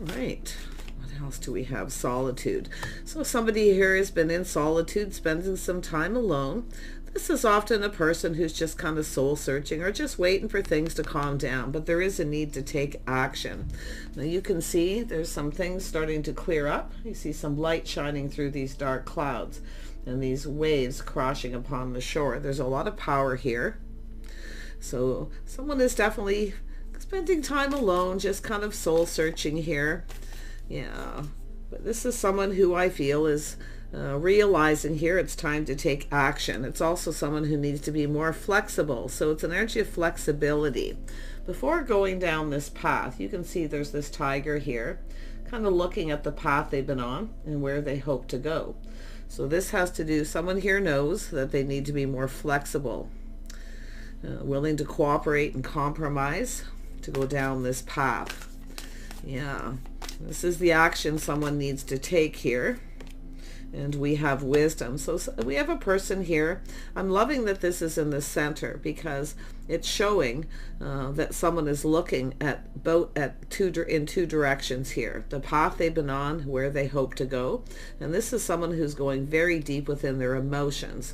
Right. What else do we have? Solitude. So somebody here has been in solitude, spending some time alone. This is often a person who's just kind of soul searching or just waiting for things to calm down, but there is a need to take action. Now you can see there's some things starting to clear up. You see some light shining through these dark clouds and these waves crashing upon the shore. There's a lot of power here. So someone is definitely spending time alone, just kind of soul searching here. Yeah, but this is someone who I feel is realizing here it's time to take action. It's also someone who needs to be more flexible. So it's an energy of flexibility. Before going down this path, you can see there's this tiger here, kind of looking at the path they've been on and where they hope to go. So this has to do, someone here knows that they need to be more flexible, willing to cooperate and compromise to go down this path. Yeah, this is the action someone needs to take here. And we have wisdom. So we have a person here. I'm loving that this is in the center because it's showing that someone is looking at both in two directions here. The path they've been on, where they hope to go. And this is someone who's going very deep within their emotions.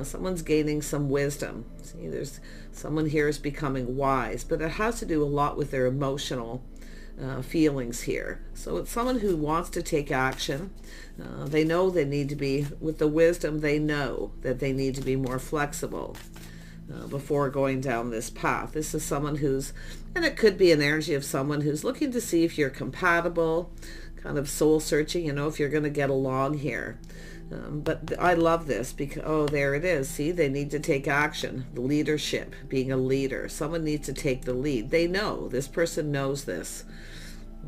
Someone's gaining some wisdom. See, there's someone here is becoming wise, but it has to do a lot with their emotional feelings here. So it's someone who wants to take action. They know they need to be, with the wisdom, they know that they need to be more flexible before going down this path. This is someone who's, and it could be an energy of someone who's looking to see if you're compatible, kind of soul searching, if you're going to get along here. But I love this because, oh, there it is. See, they need to take action. Leadership, being a leader. Someone needs to take the lead. They know. This person knows this.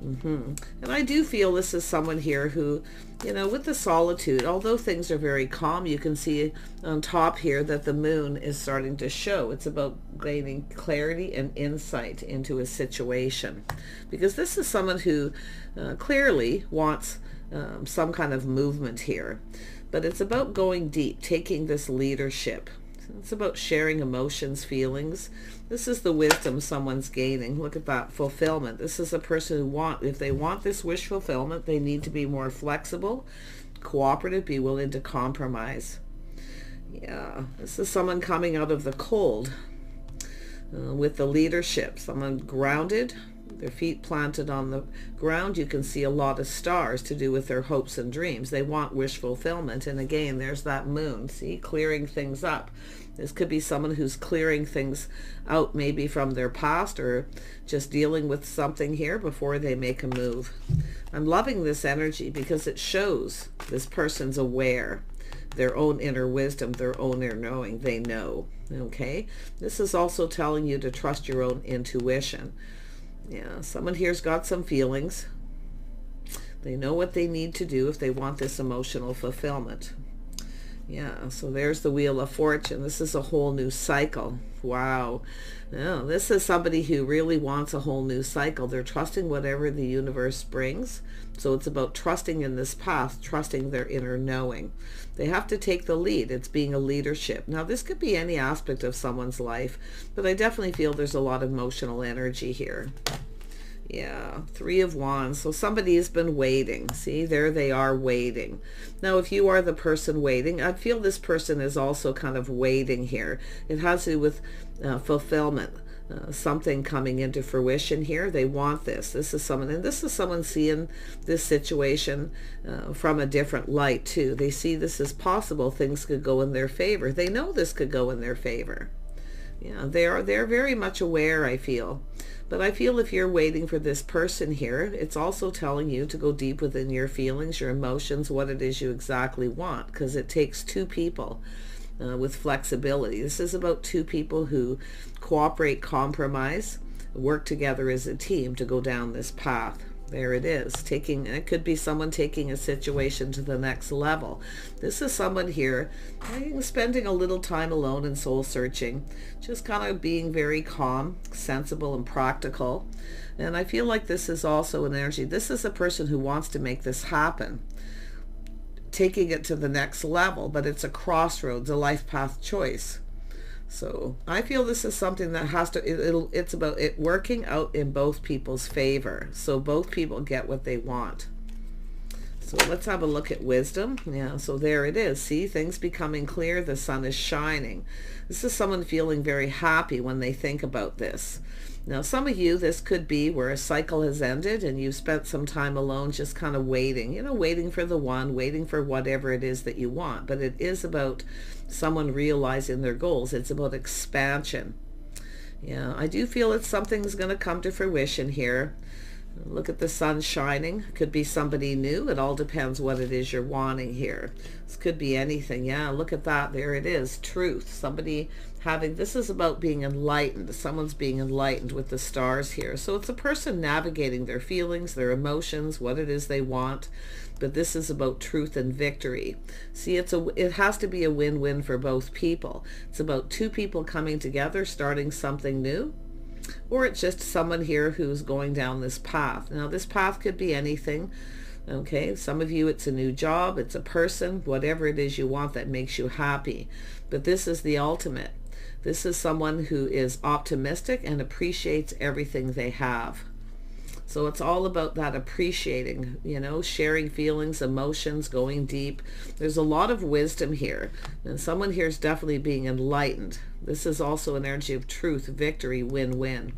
And I do feel this is someone here who, with the solitude, although things are very calm, you can see on top here that the moon is starting to show. It's about gaining clarity and insight into a situation. Because this is someone who clearly wants some kind of movement here. But it's about going deep, taking this leadership. It's about sharing emotions, feelings. This is the wisdom someone's gaining. Look at that, fulfillment. This is a person who if they want this wish fulfillment, they need to be more flexible, cooperative, be willing to compromise. Yeah, this is someone coming out of the cold with the leadership. Someone grounded, their feet planted on the ground. You can see a lot of stars to do with their hopes and dreams. They want wish fulfillment. And again, there's that moon, see, clearing things up. This could be someone who's clearing things out maybe from their past or just dealing with something here before they make a move. I'm loving this energy because it shows this person's aware, their own inner wisdom, their own inner knowing. They know, okay? This is also telling you to trust your own intuition. Yeah, someone here's got some feelings. They know what they need to do if they want this emotional fulfillment. Yeah, so there's the Wheel of Fortune. This is a whole new cycle. Wow. Now, this is somebody who really wants a whole new cycle. They're trusting whatever the universe brings. So it's about trusting in this path, trusting their inner knowing. They have to take the lead. It's being a leadership. Now, this could be any aspect of someone's life, but I definitely feel there's a lot of emotional energy here. Yeah, Three of Wands. So somebody has been waiting. See, there they are waiting. Now, if you are the person waiting, I feel this person is also kind of waiting here. It has to do with fulfillment, something coming into fruition here. They want this. This is someone, and this is someone seeing this situation from a different light too. They see this as possible. Things could go in their favor. They know this could go in their favor. Yeah, they're very much aware, I feel. But I feel if you're waiting for this person here, it's also telling you to go deep within your feelings, your emotions, what it is you exactly want, because it takes two people with flexibility. This is about two people who cooperate, compromise, work together as a team to go down this path. There it is. It could be someone taking a situation to the next level. This is someone here spending a little time alone and soul searching, just kind of being very calm, sensible, and practical. And I feel like this is also an energy. This is a person who wants to make this happen, taking it to the next level, but it's a crossroads, a life path choice. So I feel this is something that has to, it's about it working out in both people's favor. So both people get what they want. So let's have a look at wisdom. Yeah, so there it is. See, things becoming clear. The sun is shining. This is someone feeling very happy when they think about this. Now, some of you, this could be where a cycle has ended and you've spent some time alone just kind of waiting, waiting for the one, waiting for whatever it is that you want. But it is about someone realizing their goals. It's about expansion. Yeah, I do feel that something's going to come to fruition here. Look at the sun shining. Could be somebody new. It all depends what it is you're wanting here. This could be anything. Yeah, look at that. There it is. Truth. Somebody having, this is about being enlightened. Someone's being enlightened with the stars here. So it's a person navigating their feelings, their emotions, what it is they want. But this is about truth and victory. See, it has to be a win-win for both people. It's about two people coming together, starting something new. Or it's just someone here who's going down this path. Now, this path could be anything. Okay, some of you, it's a new job, it's a person, whatever it is you want that makes you happy. But this is the ultimate. This is someone who is optimistic and appreciates everything they have. So it's all about that appreciating, sharing feelings, emotions, going deep. There's a lot of wisdom here. And someone here is definitely being enlightened. This is also an energy of truth, victory, win-win.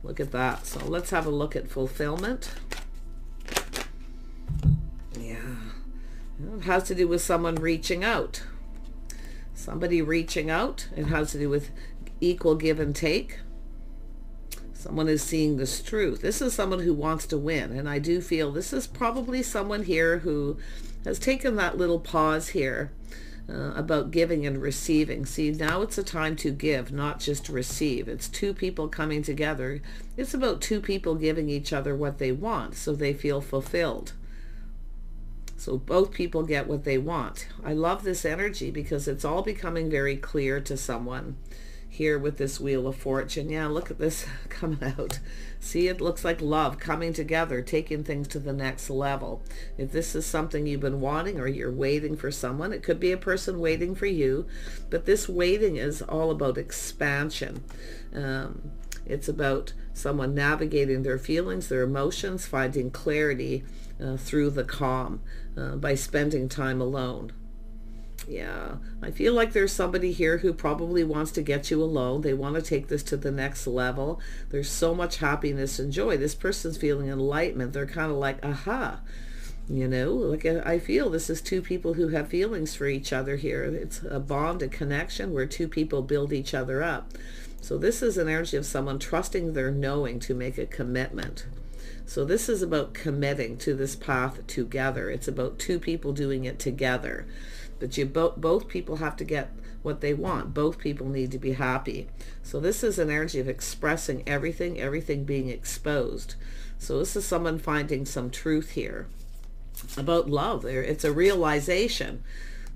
Look at that. So let's have a look at fulfillment. Yeah. It has to do with someone reaching out. Somebody reaching out. It has to do with equal give and take. Someone is seeing this truth. This is someone who wants to win. And I do feel this is probably someone here who has taken that little pause here about giving and receiving. See, now it's a time to give, not just to receive. It's two people coming together. It's about two people giving each other what they want so they feel fulfilled. So both people get what they want. I love this energy because it's all becoming very clear to someone here with this Wheel of Fortune. Yeah, look at this coming out. See, it looks like love coming together, taking things to the next level. If this is something you've been wanting or you're waiting for someone, it could be a person waiting for you, but this waiting is all about expansion. It's about someone navigating their feelings, their emotions, finding clarity through the calm by spending time alone. Yeah, I feel like there's somebody here who probably wants to get you alone. They want to take this to the next level. There's so much happiness and joy. This person's feeling enlightenment. They're kind of like, aha, like I feel this is two people who have feelings for each other here. It's a bond, a connection where two people build each other up. So this is an energy of someone trusting their knowing to make a commitment. So this is about committing to this path together. It's about two people doing it together. But both people have to get what they want. Both people need to be happy. So this is an energy of expressing everything being exposed. So this is someone finding some truth here about love. It's a realization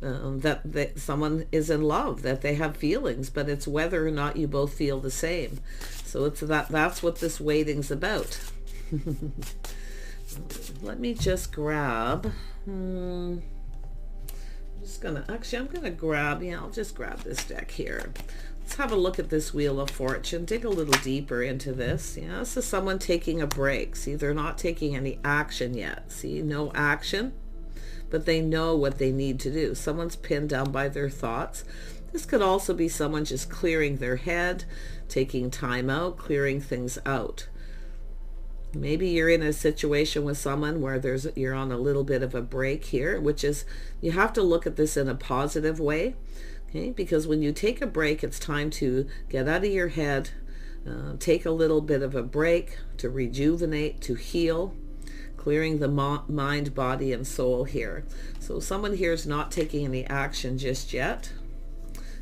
that someone is in love, that they have feelings, but it's whether or not you both feel the same. So that's what this waiting's about. Let me just grab... I'll just grab this deck here. Let's have a look at this Wheel of Fortune. Dig a little deeper into this. Yeah, this is someone taking a break. See, they're not taking any action yet. See, no action, but they know what they need to do. Someone's pinned down by their thoughts. This could also be someone just clearing their head, taking time out, clearing things out. Maybe you're in a situation with someone where you're on a little bit of a break here, which is, you have to look at this in a positive way, okay? Because when you take a break, it's time to get out of your head, take a little bit of a break to rejuvenate, to heal, clearing the mind, body, and soul here. So someone here is not taking any action just yet.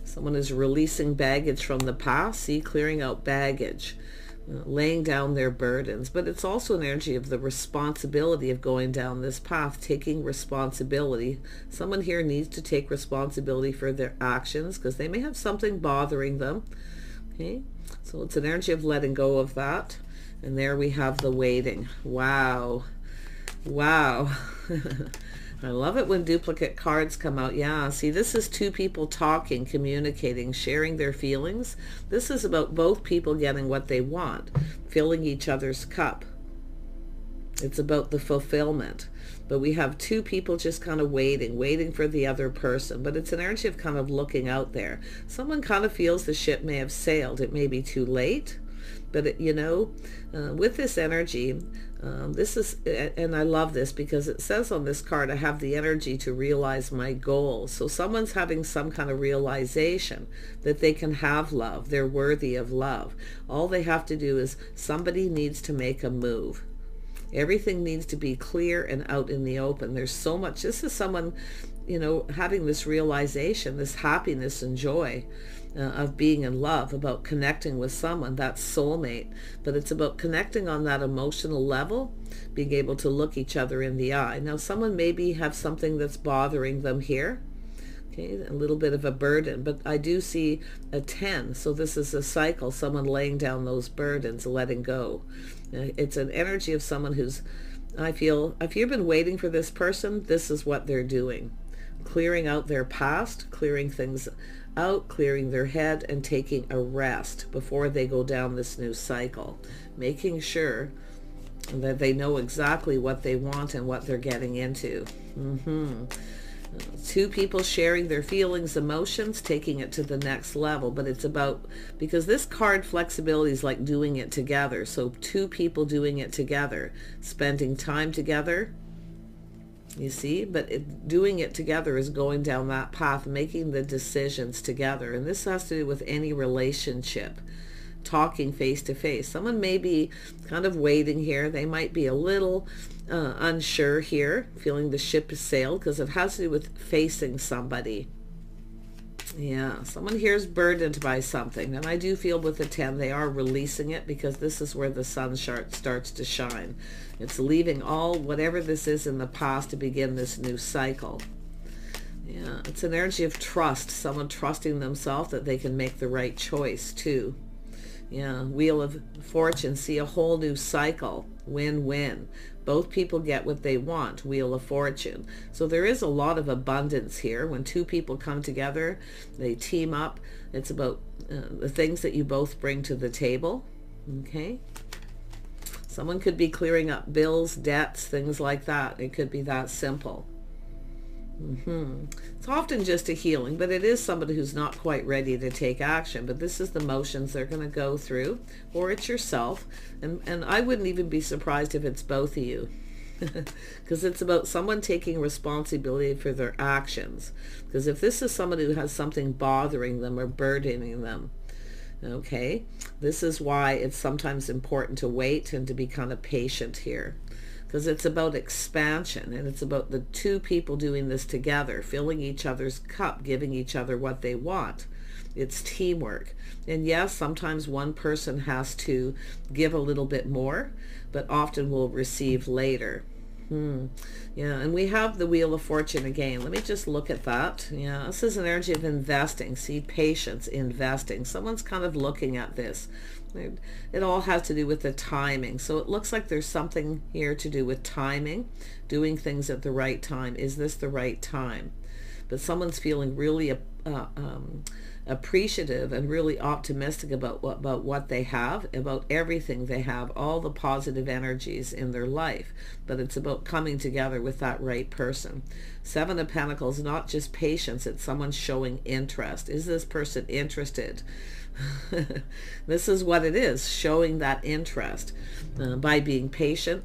Someone is releasing baggage from the past, see, clearing out baggage. Laying down their burdens, but it's also an energy of the responsibility of going down this path, taking responsibility. Someone here needs to take responsibility for their actions because they may have something bothering them. Okay, so it's an energy of letting go of that. And there we have the waiting. Wow. I love it when duplicate cards come out. Yeah, see, this is two people talking, communicating, sharing their feelings. This is about both people getting what they want, filling each other's cup. It's about the fulfillment. But we have two people just kind of waiting for the other person. But it's an energy of kind of looking out there. Someone kind of feels the ship may have sailed. It may be too late. But, with this energy, this is, and I love this because it says on this card, I have the energy to realize my goals. So someone's having some kind of realization that they can have love. They're worthy of love. All they have to do is somebody needs to make a move. Everything needs to be clear and out in the open. There's so much. This is someone, having this realization, this happiness and joy of being in love, about connecting with someone, that soulmate. But it's about connecting on that emotional level, being able to look each other in the eye. Now, someone maybe have something that's bothering them here. Okay, a little bit of a burden, but I do see a 10. So this is a cycle, someone laying down those burdens, letting go. It's an energy of someone who's, I feel, if you've been waiting for this person, this is what they're doing. Clearing out their past, clearing things out, clearing their head, and taking a rest before they go down this new cycle. Making sure that they know exactly what they want and what they're getting into. Two people sharing their feelings, emotions, taking it to the next level. But it's about, because this card, flexibility, is like doing it together. So two people doing it together, spending time together, you see, but doing it together is going down that path, making the decisions together. And this has to do with any relationship, talking face to face. Someone may be kind of waiting here. They might be a little unsure here, feeling the ship has sailed, because it has to do with facing somebody. Yeah, someone here is burdened by something. And I do feel with the 10, they are releasing it, because this is where the sun starts to shine. It's leaving all, whatever this is in the past, to begin this new cycle. Yeah, it's an energy of trust. Someone trusting themselves that they can make the right choice too. Yeah, Wheel of Fortune, see a whole new cycle. Win-win. Both people get what they want. Wheel of Fortune. So there is a lot of abundance here. When two people come together, they team up. It's about the things that you both bring to the table. Okay. Someone could be clearing up bills, debts, things like that. It could be that simple. It's often just a healing, but it is somebody who's not quite ready to take action. But this is the motions they're going to go through, or it's yourself. And I wouldn't even be surprised if it's both of you, because it's about someone taking responsibility for their actions. Because if this is somebody who has something bothering them or burdening them, okay, this is why it's sometimes important to wait and to be kind of patient here. Because it's about expansion, and it's about the two people doing this together, filling each other's cup, giving each other what they want. It's teamwork. And yes, sometimes one person has to give a little bit more, but often will receive later. Yeah, and we have the Wheel of Fortune again. Let me just look at that. Yeah, this is an energy of investing. See, patience, investing. Someone's kind of looking at this. It all has to do with the timing. So it looks like there's something here to do with timing, doing things at the right time. Is this the right time? But someone's feeling really appreciative and really optimistic about what they have, about everything they have, all the positive energies in their life. But it's about coming together with that right person. 7 of Pentacles, not just patience, it's someone showing interest. Is this person interested? This is what it is, showing that interest by being patient,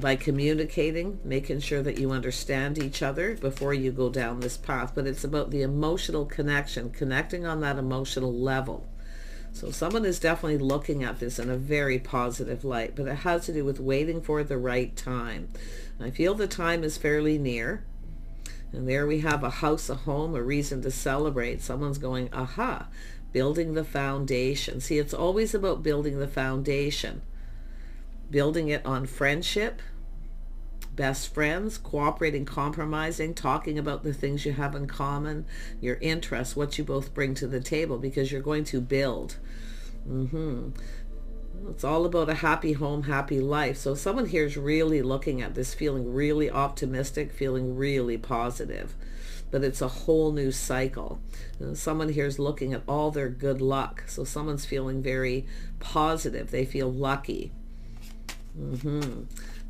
by communicating, making sure that you understand each other before you go down this path. But it's about the emotional connection, connecting on that emotional level. So someone is definitely looking at this in a very positive light, but it has to do with waiting for the right time. I feel the time is fairly near. And there we have a house, a home, a reason to celebrate. Someone's going, aha, building the foundation. See, it's always about building the foundation. Building it on friendship, best friends, cooperating, compromising, talking about the things you have in common, your interests, what you both bring to the table, because you're going to build. It's all about a happy home, happy life. So someone here is really looking at this, feeling really optimistic, feeling really positive. But it's a whole new cycle. Someone here is looking at all their good luck. So someone's feeling very positive. They feel lucky.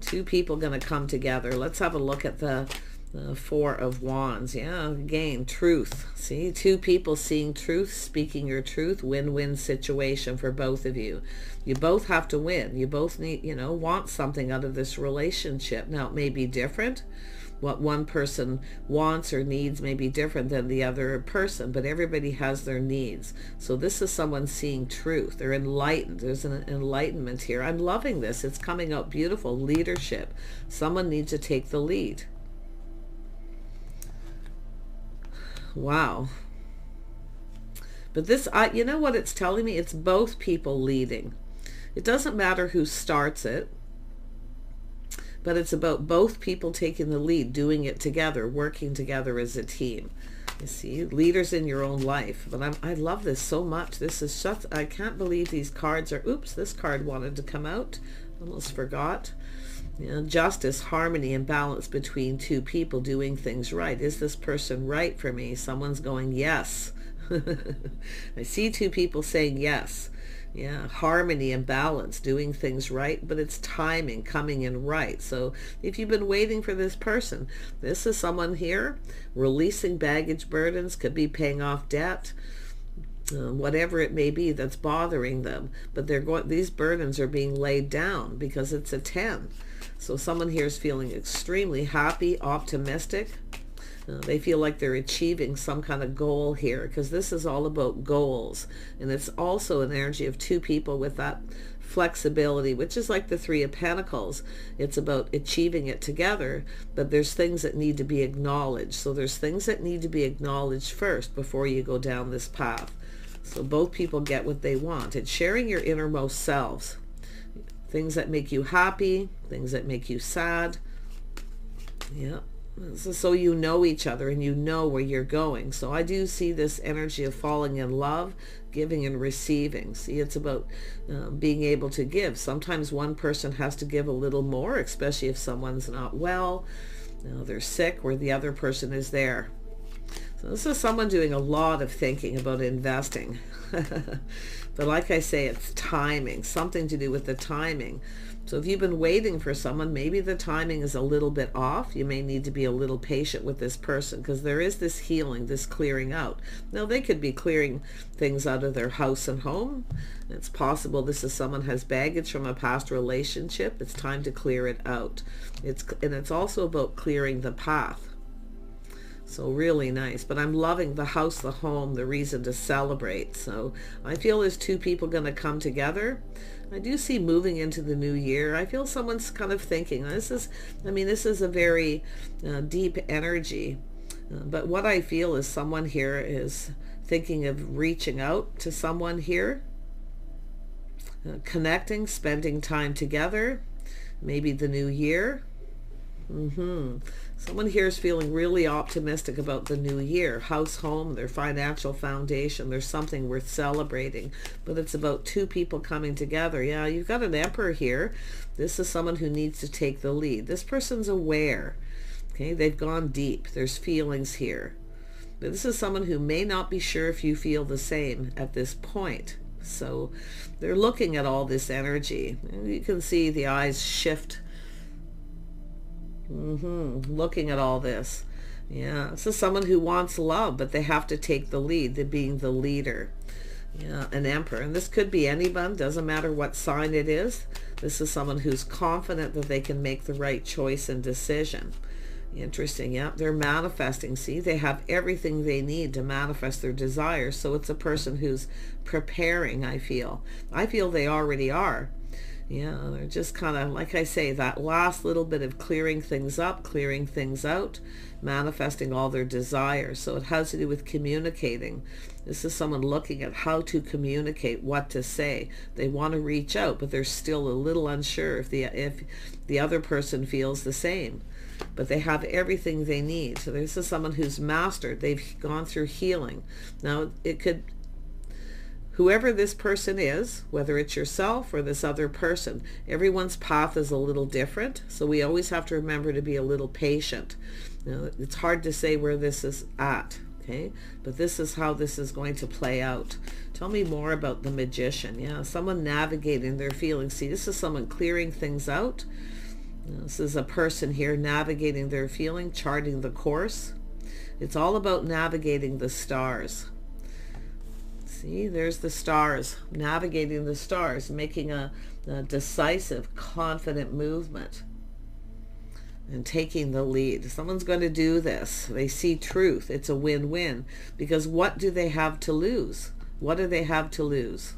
Two people going to come together. Let's have a look at the Four of Wands. Yeah, again, truth. See, two people seeing truth, speaking your truth, win-win situation for both of you. You both have to win. You both need, want something out of this relationship. Now, it may be different. What one person wants or needs may be different than the other person, but everybody has their needs. So this is someone seeing truth. They're enlightened. There's an enlightenment here. I'm loving this. It's coming out beautiful. Leadership. Someone needs to take the lead. Wow. But this, you know what it's telling me? It's both people leading. It doesn't matter who starts it, but it's about both people taking the lead, doing it together, working together as a team. You see, leaders in your own life. But I love this so much. This is such, I can't believe these cards are, oops, this card wanted to come out. Almost forgot. Justice, harmony, and balance between two people doing things right. Is this person right for me? Someone's going, yes. I see two people saying yes. Yeah, harmony and balance, doing things right, but it's timing, coming in right. So if you've been waiting for this person, this is someone here releasing baggage burdens, could be paying off debt, whatever it may be that's bothering them. But these burdens are being laid down because it's a 10. So someone here is feeling extremely happy, optimistic. They feel like they're achieving some kind of goal here, because this is all about goals. And it's also an energy of two people with that flexibility, which is like the Three of Pentacles. It's about achieving it together, but there's things that need to be acknowledged. So there's things that need to be acknowledged first before you go down this path. So both people get what they want. It's sharing your innermost selves. Things that make you happy, things that make you sad. Yeah. So you know each other and you know where you're going. So I do see this energy of falling in love, giving and receiving. See, it's about being able to give. Sometimes one person has to give a little more, especially if someone's not well, they're sick, where the other person is there. So this is someone doing a lot of thinking about investing. But like I say, it's timing, something to do with the timing. So if you've been waiting for someone, maybe the timing is a little bit off. You may need to be a little patient with this person, because there is this healing, this clearing out. Now, they could be clearing things out of their house and home. It's possible this is someone has baggage from a past relationship. It's time to clear it out. And it's also about clearing the path. So really nice. But I'm loving the house, the home, the reason to celebrate. So I feel there's two people going to come together. I do see moving into the new year. I feel someone's kind of thinking, this is a very deep energy. But what I feel is someone here is thinking of reaching out to someone here, connecting, spending time together, maybe the new year. Someone here is feeling really optimistic about the new year. House, home, their financial foundation. There's something worth celebrating. But it's about two people coming together. Yeah, you've got an Emperor here. This is someone who needs to take the lead. This person's aware. Okay, they've gone deep. There's feelings here. But this is someone who may not be sure if you feel the same at this point. So they're looking at all this energy. You can see the eyes shift. Looking at all this. Yeah, this is someone who wants love, but they have to take the lead. They're being the leader. Yeah, an Emperor. And this could be anyone. Doesn't matter what sign it is. This is someone who's confident that they can make the right choice and decision. Interesting. Yeah, they're manifesting. See, they have everything they need to manifest their desires. So it's a person who's preparing, I feel. I feel they already are. Yeah, they're just kind of, like I say, that last little bit of clearing things up, clearing things out, manifesting all their desires. So it has to do with communicating. This is someone looking at how to communicate, what to say. They want to reach out, but they're still a little unsure if the other person feels the same. But they have everything they need. So this is someone who's mastered. They've gone through healing. Now, it could... whoever this person is, whether it's yourself or this other person, everyone's path is a little different. So we always have to remember to be a little patient. You know, it's hard to say where this is at, okay? But this is how this is going to play out. Tell me more about the Magician. Yeah, someone navigating their feelings. See, this is someone clearing things out. This is a person here navigating their feeling, charting the course. It's all about navigating the stars. See, there's the stars, navigating the stars, making a decisive, confident movement and taking the lead. Someone's going to do this. They see truth. It's a win-win, because what do they have to lose? What do they have to lose?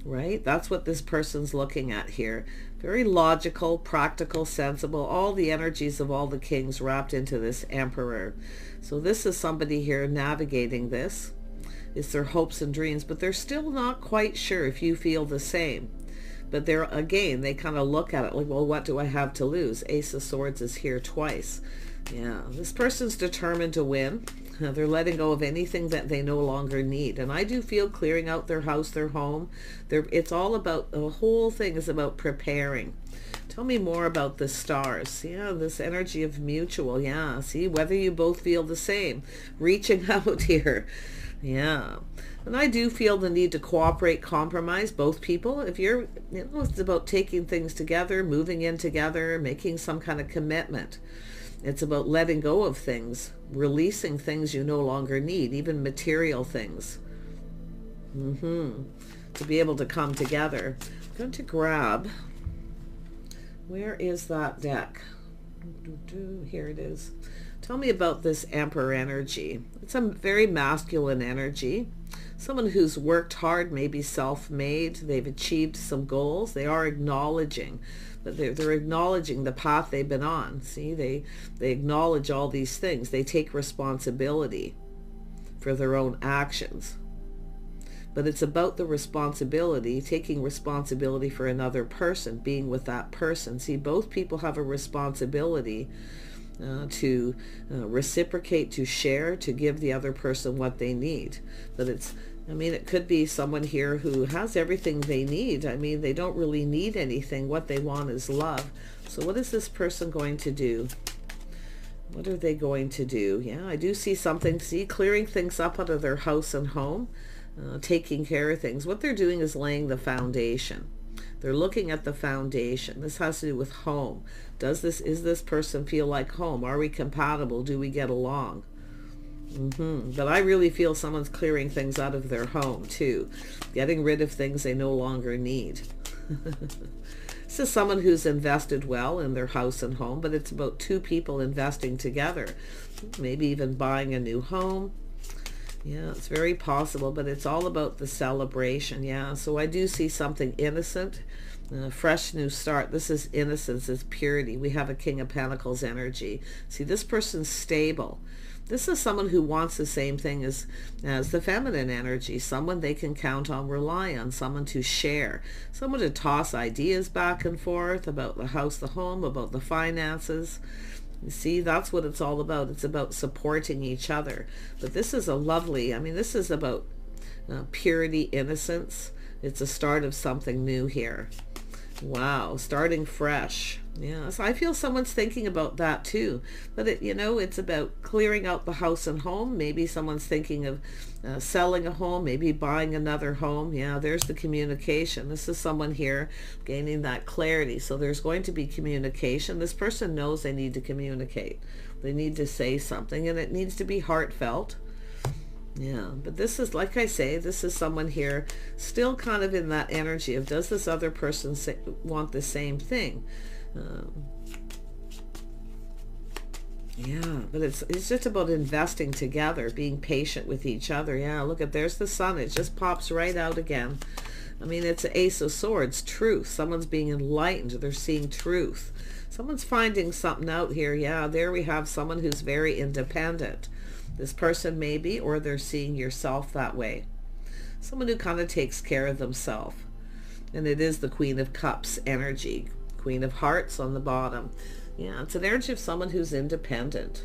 Right? That's what this person's looking at here. Very logical, practical, sensible, all the energies of all the kings wrapped into this Emperor. So this is somebody here navigating this. It's their hopes and dreams, but they're still not quite sure if you feel the same. But they're, again, they kind of look at it like, well, what do I have to lose? Ace of Swords is here twice. Yeah, this person's determined to win. They're letting go of anything that they no longer need. And I do feel clearing out their house, their home. It's all about, the whole thing is about preparing. Tell me more about the stars. Yeah, this energy of mutual. Yeah, see, whether you both feel the same. Reaching out here. Yeah. And I do feel the need to cooperate, compromise, both people. If you're, it's about taking things together, moving in together, making some kind of commitment. It's about letting go of things, releasing things you no longer need, even material things. To be able to come together. I'm going to grab, where is that deck? Here it is. Tell me about this Emperor energy. It's a very masculine energy. Someone who's worked hard, maybe self-made. They've achieved some goals. They are acknowledging, but they're acknowledging the path they've been on. See, they acknowledge all these things. They take responsibility for their own actions. But it's about the responsibility, taking responsibility for another person, being with that person. See, both people have a responsibility to reciprocate, to share, to give the other person what they need. But it's, I mean, it could be someone here who has everything they need. I mean, they don't really need anything. What they want is love. So what is this person going to do? What are they going to do? Yeah, I do see something. See, clearing things up out of their house and home, taking care of things. What they're doing is laying the foundation. They're looking at the foundation. This has to do with home. Is this person feel like home? Are we compatible? Do we get along? But I really feel someone's clearing things out of their home too. Getting rid of things they no longer need. This is someone who's invested well in their house and home, but it's about two people investing together. Maybe even buying a new home. Yeah, it's very possible, but it's all about the celebration. Yeah, so I do see something innocent, fresh new start. This is innocence, it's purity. We have a King of Pentacles energy. See, this person's stable. This is someone who wants the same thing as the feminine energy, someone they can count on, rely on, someone to share, someone to toss ideas back and forth about the house, the home, about the finances. You see, that's what it's all about. It's about supporting each other. But this is a lovely, I mean, this is about purity, innocence. It's a start of something new here. Wow, starting fresh. Yeah, so I feel someone's thinking about that too. But it's about clearing out the house and home. Maybe someone's thinking of selling a home, maybe buying another home. Yeah, there's the communication. This is someone here gaining that clarity. So there's going to be communication. This person knows they need to communicate. They need to say something, and it needs to be heartfelt. Yeah, but this is, like I say, this is someone here still kind of in that energy of, does this other person want the same thing? Yeah, but it's just about investing together, being patient with each other. Yeah, look at, there's the sun. It just pops right out again. I mean, it's an Ace of Swords, truth. Someone's being enlightened. They're seeing truth. Someone's finding something out here. Yeah, there we have someone who's very independent. This person maybe, or they're seeing yourself that way. Someone who kind of takes care of themselves. And it is the Queen of Cups energy. Queen of Hearts on the bottom. Yeah, it's an energy of someone who's independent.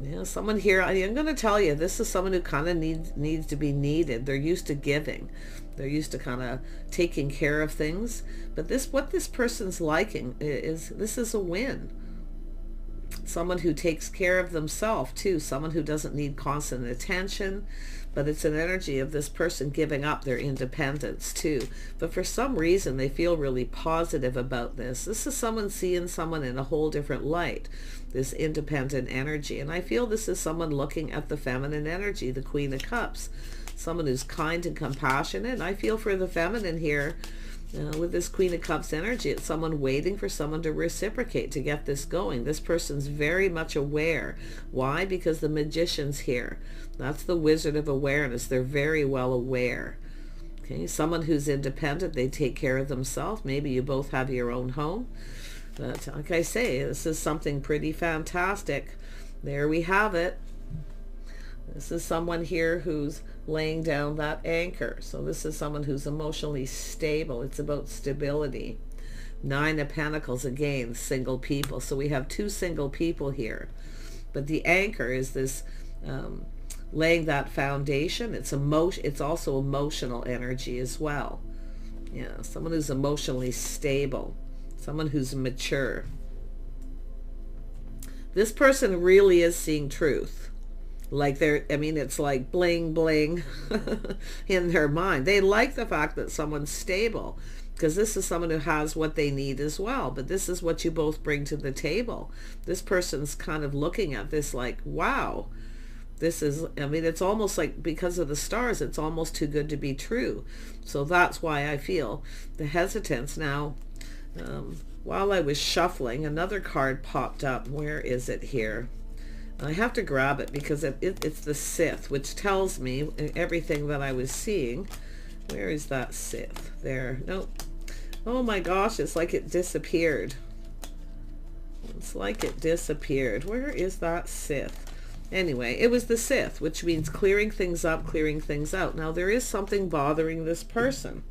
Yeah, someone here, I'm going to tell you, this is someone who kind of needs to be needed. They're used to giving. They're used to kind of taking care of things. But what this person's liking is, this is a win. Someone who takes care of themselves too. Someone who doesn't need constant attention. But it's an energy of this person giving up their independence too. But for some reason, they feel really positive about this. This is someone seeing someone in a whole different light, this independent energy. And I feel this is someone looking at the feminine energy, the Queen of Cups. Someone who's kind and compassionate. I feel for the feminine here, with this Queen of Cups energy, it's someone waiting for someone to reciprocate, to get this going. This person's very much aware. Why? Because the Magician's here. That's the Wizard of Awareness. They're very well aware. Okay, someone who's independent, they take care of themselves. Maybe you both have your own home. But like I say, this is something pretty fantastic. There we have it. This is someone here who's laying down that anchor. So this is someone who's emotionally stable. It's about stability. 9 of Pentacles, again, single people. So we have 2 single people here. But the anchor is this laying that foundation. It's also emotional energy as well. Yeah, someone who's emotionally stable. Someone who's mature. This person really is seeing truth. Like it's like bling bling in their mind. They like the fact that someone's stable, because this is someone who has what they need as well. But this is what you both bring to the table. This person's kind of looking at this like, wow, this is, it's almost like, because of the stars, it's almost too good to be true. So that's why I feel the hesitance. Now, while I was shuffling, another card popped up. Where is it here? I have to grab it because it's the Sith, which tells me everything that I was seeing. Where is that Sith? There. Nope. Oh my gosh, it's like it disappeared. It's like it disappeared. Where is that Sith? Anyway, it was the Sith, which means clearing things up, clearing things out. Now, there is something bothering this person.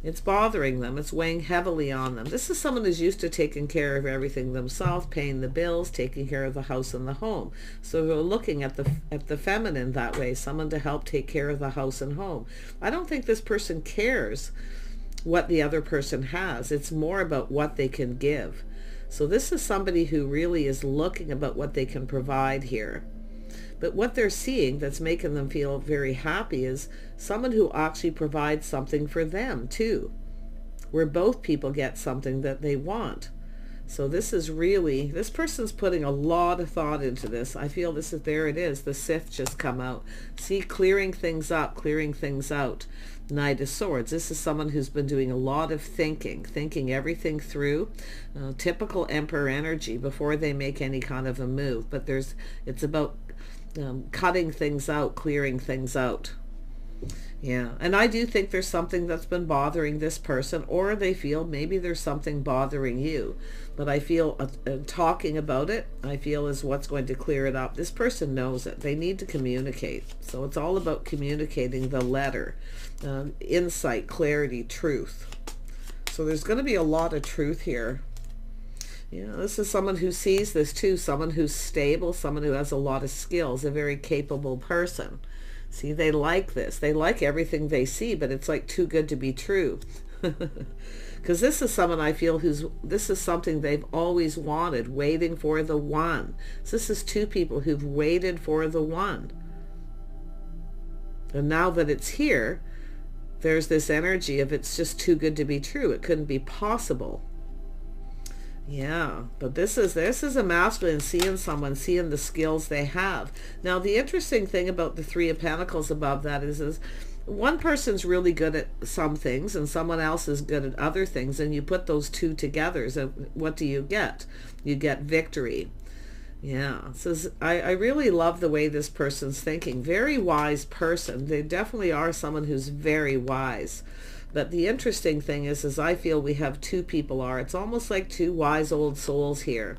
It's bothering them. It's weighing heavily on them. This is someone who's used to taking care of everything themselves, paying the bills, taking care of the house and the home. So they're looking at the feminine that way, someone to help take care of the house and home. I don't think this person cares what the other person has. It's more about what they can give. So this is somebody who really is looking about what they can provide here. But what they're seeing that's making them feel very happy is someone who actually provides something for them too, where both people get something that they want. So this is really, this person's putting a lot of thought into this. I feel this is, there it is, the Sith just come out. See, clearing things up, clearing things out. Knight of Swords. This is someone who's been doing a lot of thinking everything through. Typical Emperor energy before they make any kind of a move. But it's about cutting things out, clearing things out. Yeah, and I do think there's something that's been bothering this person, or they feel maybe there's something bothering you. But I feel talking about it, I feel, is what's going to clear it up. This person knows it. They need to communicate. So it's all about communicating the letter. Insight, clarity, truth. So there's going to be a lot of truth here. Yeah, this is someone who sees this too, someone who's stable, someone who has a lot of skills, a very capable person. See, they like this. They like everything they see, but it's like too good to be true. Because this is someone I feel this is something they've always wanted, waiting for the one. So this is 2 people who've waited for the one. And now that it's here, there's this energy of it's just too good to be true. It couldn't be possible. Yeah, but this is a masculine seeing someone, seeing the skills they have. Now, the interesting thing about the 3 of Pentacles above that is one person's really good at some things and someone else is good at other things, and you put those 2 together, so what do you get? You get victory. Yeah, so I really love the way this person's thinking. Very wise person. They definitely are someone who's very wise. But the interesting thing is I feel we have 2 people it's almost like 2 wise old souls here.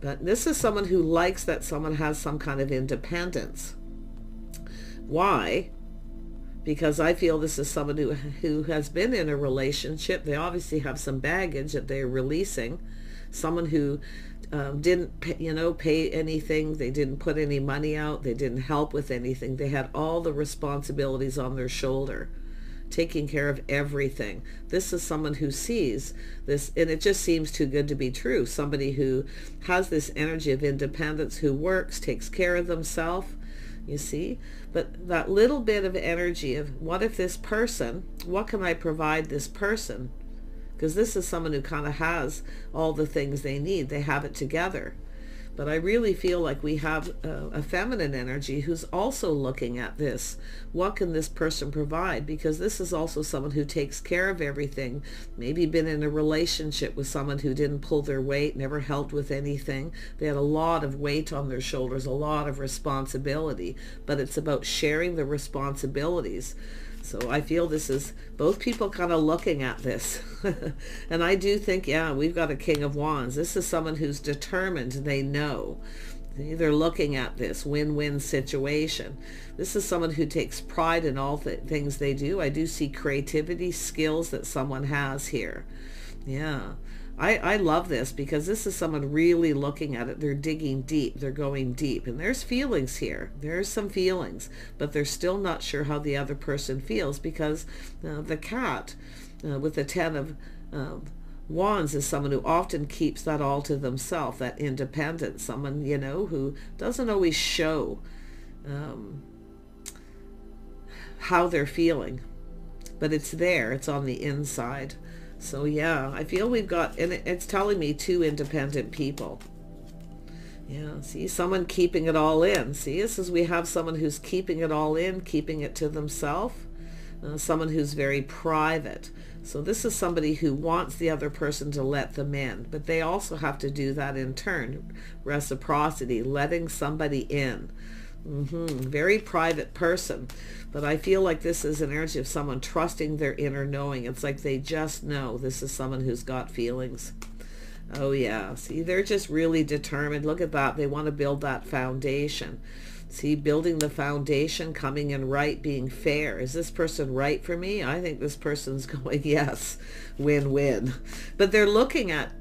But this is someone who likes that someone has some kind of independence. Why? Because I feel this is someone who has been in a relationship. They obviously have some baggage that they're releasing. someone who didn't pay anything. They didn't put any money out. They didn't help with anything. They had all the responsibilities on their shoulder, taking care of everything. This is someone who sees this, and it just seems too good to be true. Somebody who has this energy of independence, who works, takes care of themselves, you see. But that little bit of energy of, what if this person, what can I provide this person? Because this is someone who kind of has all the things they need. They have it together. But I really feel like we have a feminine energy who's also looking at this. What can this person provide? Because this is also someone who takes care of everything. Maybe been in a relationship with someone who didn't pull their weight, never helped with anything. They had a lot of weight on their shoulders, a lot of responsibility. But it's about sharing the responsibilities. So I feel this is both people kind of looking at this. And I do think, yeah, we've got a King of Wands. This is someone who's determined. They know. They're looking at this win-win situation. This is someone who takes pride in all things they do. I do see creativity, skills that someone has here. Yeah. I love this, because this is someone really looking at it. They're digging deep. They're going deep. And there's feelings here. There's some feelings. But they're still not sure how the other person feels, because the cat with the 10 of Wands is someone who often keeps that all to themselves, that independence. Someone, who doesn't always show how they're feeling. But it's there. It's on the inside. So yeah, I feel we've got, and it's telling me 2 independent people. Yeah, see, someone keeping it all in. See, this is, we have someone who's keeping it all in, keeping it to themselves. Someone who's very private. So this is somebody who wants the other person to let them in, but they also have to do that in turn. Reciprocity, letting somebody in. Very private person. But I feel like this is an energy of someone trusting their inner knowing. It's like they just know this is someone who's got feelings. Oh yeah, see, they're just really determined. Look at that. They want to build that foundation. See, building the foundation, coming in right, being fair. Is this person right for me? I think this person's going, yes, win-win. But they're looking at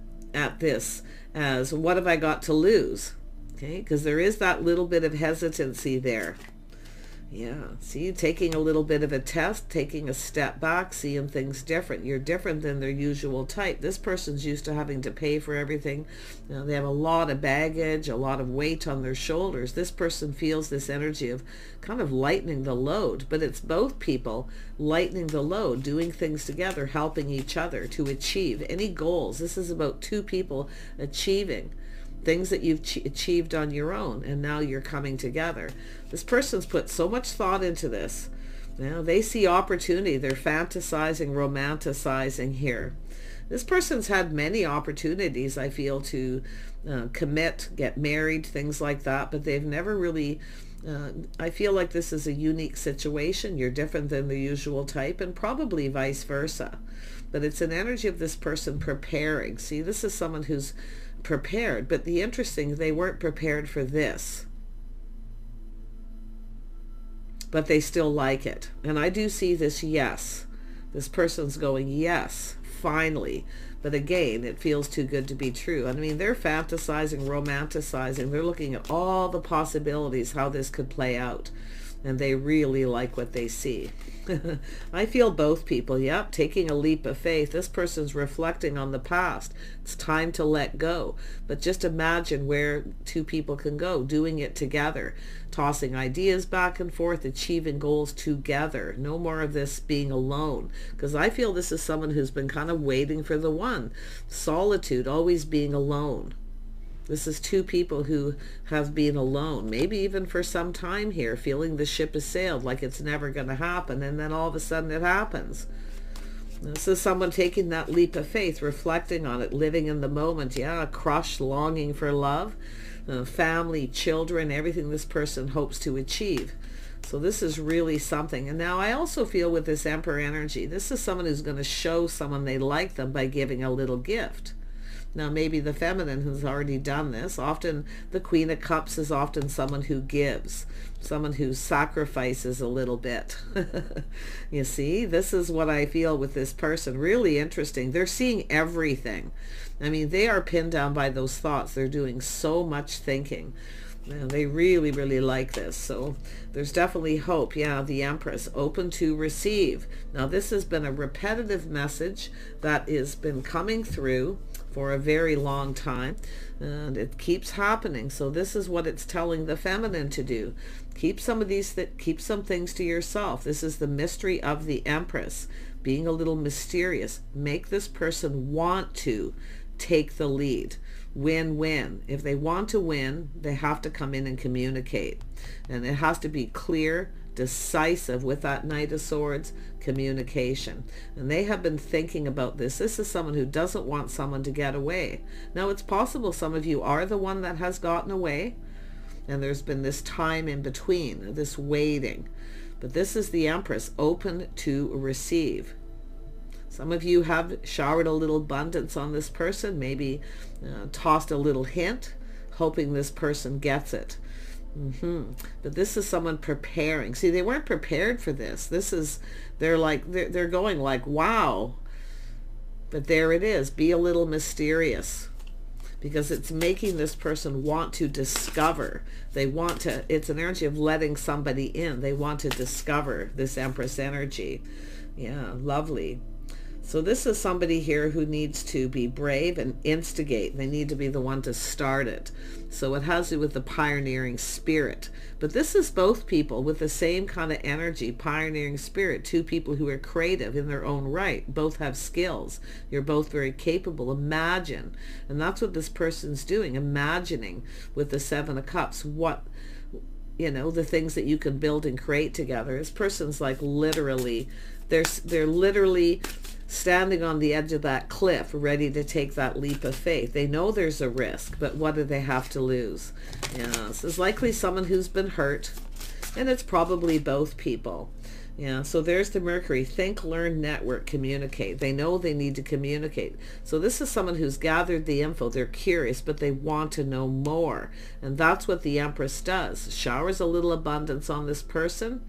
this as, what have I got to lose? Okay, because there is that little bit of hesitancy there. Yeah, see, taking a little bit of a test, taking a step back, seeing things different. You're different than their usual type. This person's used to having to pay for everything. They have a lot of baggage, a lot of weight on their shoulders. This person feels this energy of kind of lightening the load, but it's both people lightening the load, doing things together, helping each other to achieve any goals. This is about 2 people achieving things that you've achieved on your own, and now you're coming together. This person's put so much thought into this. They see opportunity. They're fantasizing, romanticizing here. This person's had many opportunities, I feel, to commit, get married, things like that, but they've never really, I feel like this is a unique situation. You're different than the usual type, and probably vice versa. But it's an energy of this person preparing. See, this is someone who's prepared, but the interesting, they weren't prepared for this, but they still like it. And I do see this, yes, this person's going, yes, finally. But again, it feels too good to be true. I mean, they're fantasizing, romanticizing. They're looking at all the possibilities, how this could play out. And they really like what they see. I feel both people, yep, taking a leap of faith. This person's reflecting on the past. It's time to let go. But just imagine where 2 people can go, doing it together, tossing ideas back and forth, achieving goals together. No more of this being alone. Because I feel this is someone who's been kind of waiting for the one. Solitude, always being alone. This is 2 people who have been alone, maybe even for some time here, feeling the ship has sailed, like it's never going to happen, and then all of a sudden it happens. This is someone taking that leap of faith, reflecting on it, living in the moment. Yeah, crushed, longing for love, family, children, everything this person hopes to achieve. So this is really something. And now I also feel with this Emperor energy, this is someone who's going to show someone they like them by giving a little gift. Now, maybe the feminine has already done this. Often the Queen of Cups is often someone who gives, someone who sacrifices a little bit. You see, this is what I feel with this person. Really interesting. They're seeing everything. I mean, they are pinned down by those thoughts. They're doing so much thinking. And they really, really like this. So there's definitely hope. Yeah, the Empress, open to receive. Now, this has been a repetitive message that has been coming through for a very long time, and it keeps happening. So this is what it's telling the feminine to do. Keep some of these, keep some things to yourself. This is the mystery of the Empress, being a little mysterious. Make this person want to take the lead. Win-win. If they want to win, they have to come in and communicate. And it has to be clear, decisive with that Knight of Swords, communication. And they have been thinking about this. This is someone who doesn't want someone to get away. Now, it's possible some of you are the one that has gotten away, and there's been this time in between, this waiting. But this is the Empress, open to receive. Some of you have showered a little abundance on this person, maybe tossed a little hint, hoping this person gets it. But this is someone preparing. See, they weren't prepared for this. They're going like, wow. But there it is. Be a little mysterious, because it's making this person want to discover. It's an energy of letting somebody in. They want to discover this Empress energy. Yeah, lovely. So this is somebody here who needs to be brave and instigate. They need to be the one to start it. So it has to do with the pioneering spirit. But this is both people with the same kind of energy, pioneering spirit. Two people who are creative in their own right. Both have skills. You're both very capable. Imagine. And that's what this person's doing. Imagining with the Seven of Cups the things that you can build and create together. This person's like literally, they're literally standing on the edge of that cliff, ready to take that leap of faith. They know there's a risk, but what do they have to lose? Yeah, this is likely someone who's been hurt, and it's probably both people. Yeah, so there's the Mercury. Think, learn, network, communicate. They know they need to communicate. So this is someone who's gathered the info. They're curious, but they want to know more. And that's what the Empress does. Showers a little abundance on this person,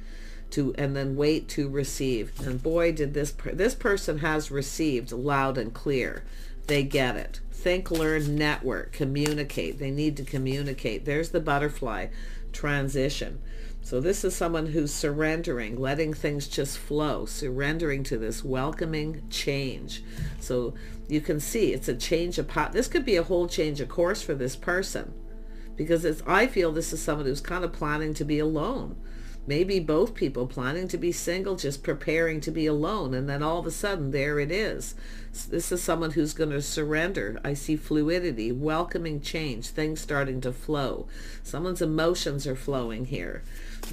and then wait to receive. And boy, did this person has received loud and clear. They get it. Think, learn, network, communicate. They need to communicate. There's the butterfly transition. So this is someone who's surrendering, letting things just flow, surrendering to this welcoming change. So you can see it's a change of path. This could be a whole change of course for this person, because I feel this is someone who's kind of planning to be alone. Maybe both people planning to be single, just preparing to be alone, and then all of a sudden there it is. So this is someone who's going to surrender. I see fluidity, welcoming change, things starting to flow. Someone's emotions are flowing here.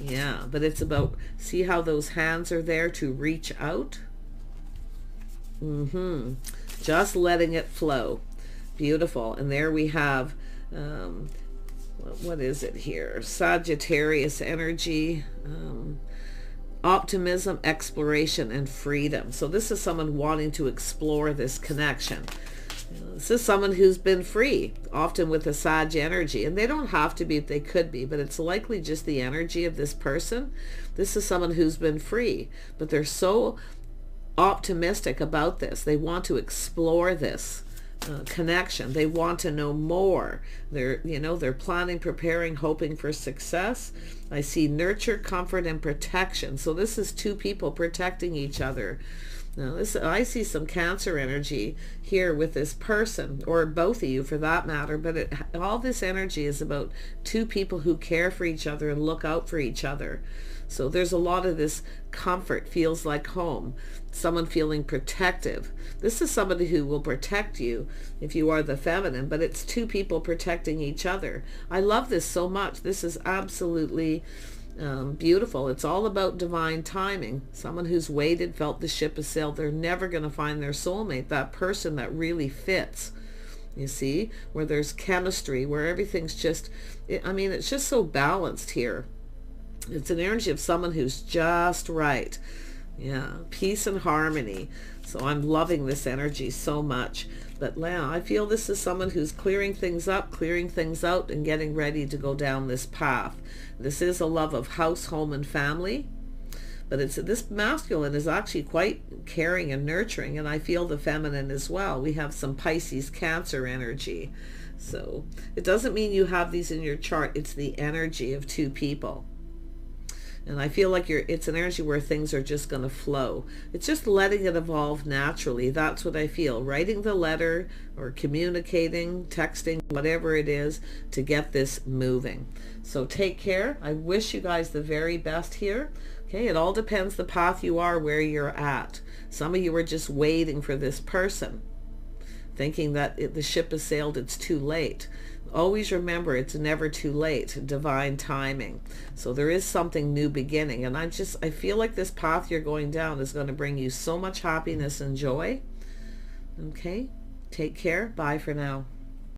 Yeah, but it's about, see how those hands are there to reach out? Just letting it flow. Beautiful. And there we have what is it here? Sagittarius energy, optimism, exploration, and freedom. So this is someone wanting to explore this connection. This is someone who's been free, often with a Sag energy. And they don't have to be, they could be, but it's likely just the energy of this person. This is someone who's been free, but they're so optimistic about this. They want to explore this connection. They want to know more. They're planning, preparing, hoping for success. I see nurture, comfort, and protection. So this is two people protecting each other. Now I see some Cancer energy here with this person, or both of you for that matter, but all this energy is about two people who care for each other and look out for each other. So there's a lot of this comfort, feels like home, someone feeling protective. This is somebody who will protect you if you are the feminine, but it's two people protecting each other. I love this so much. This is absolutely beautiful. It's all about divine timing. Someone who's waited, felt the ship has sailed. They're never going to find their soulmate, that person that really fits. You see, where there's chemistry, where everything's just, it's just so balanced here. It's an energy of someone who's just right. Yeah, peace and harmony. So I'm loving this energy so much. But now I feel this is someone who's clearing things up, clearing things out, and getting ready to go down this path. This is a love of house, home, and family. But it's this masculine is actually quite caring and nurturing, and I feel the feminine as well. We have some Pisces Cancer energy. So it doesn't mean you have these in your chart. It's the energy of two people. And I feel like it's an energy where things are just going to flow. It's just letting it evolve naturally. That's what I feel. Writing the letter or communicating, texting, whatever it is to get this moving. So take care. I wish you guys the very best here. Okay, it all depends the path you are, where you're at. Some of you are just waiting for this person, thinking that the ship has sailed, it's too late. Always remember, it's never too late. Divine timing. So there is something new beginning. And I feel like this path you're going down is going to bring you so much happiness and joy. Okay? Take care. Bye for now.